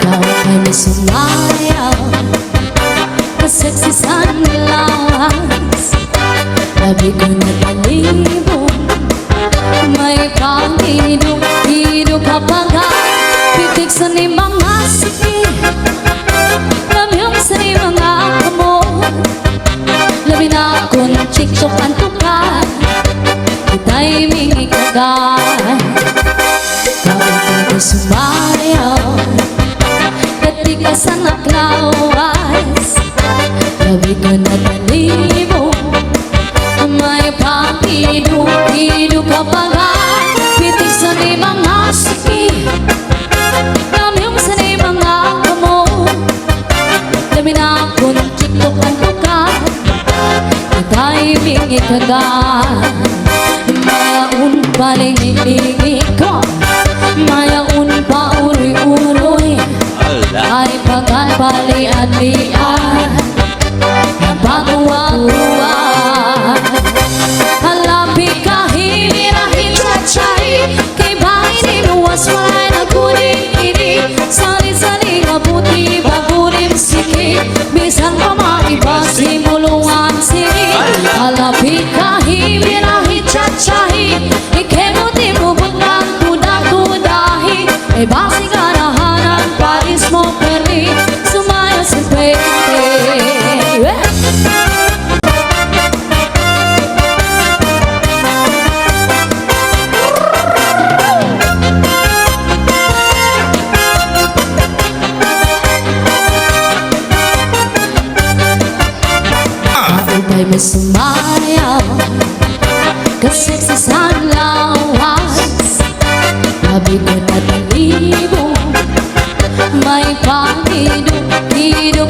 Ikaw ay may sumayaw kaseksisan lawas. Labi ko na talibong may panghido ka pa nga. Pitik sa ni mga sige, lamyong sa ni mga kamot. Labi na akong chikchok ang tukan, kita'y mingikagan. Ikaw ay sumayaw katikasan na klawas. Labi ko na talibong may panghido ka pa nga. Pitik sa ni mga sige, lamyong sa ni mga kamot. Labi na akong chikchok ang tukan, kita'y mingikagan. Mayaon paling-ilig ko, mayaon pa uri-uroy, ay pagkapali at lian na baguwa-guwa. Halapi ka hinirahin sa chay, kay bahay niluwas walay na kuning-ini. Sali-sali mabuti bagurim siki, bisan pa maiba simulungan sini. Halapi ka hinirahin sa chay, ikemuti bubot ng kuda-kudahi, ay basi ganahanan paris mo perli, sumaya si pwede. Ay may sumayaw kaseksisan lawas. Labi ko na talibong may panghido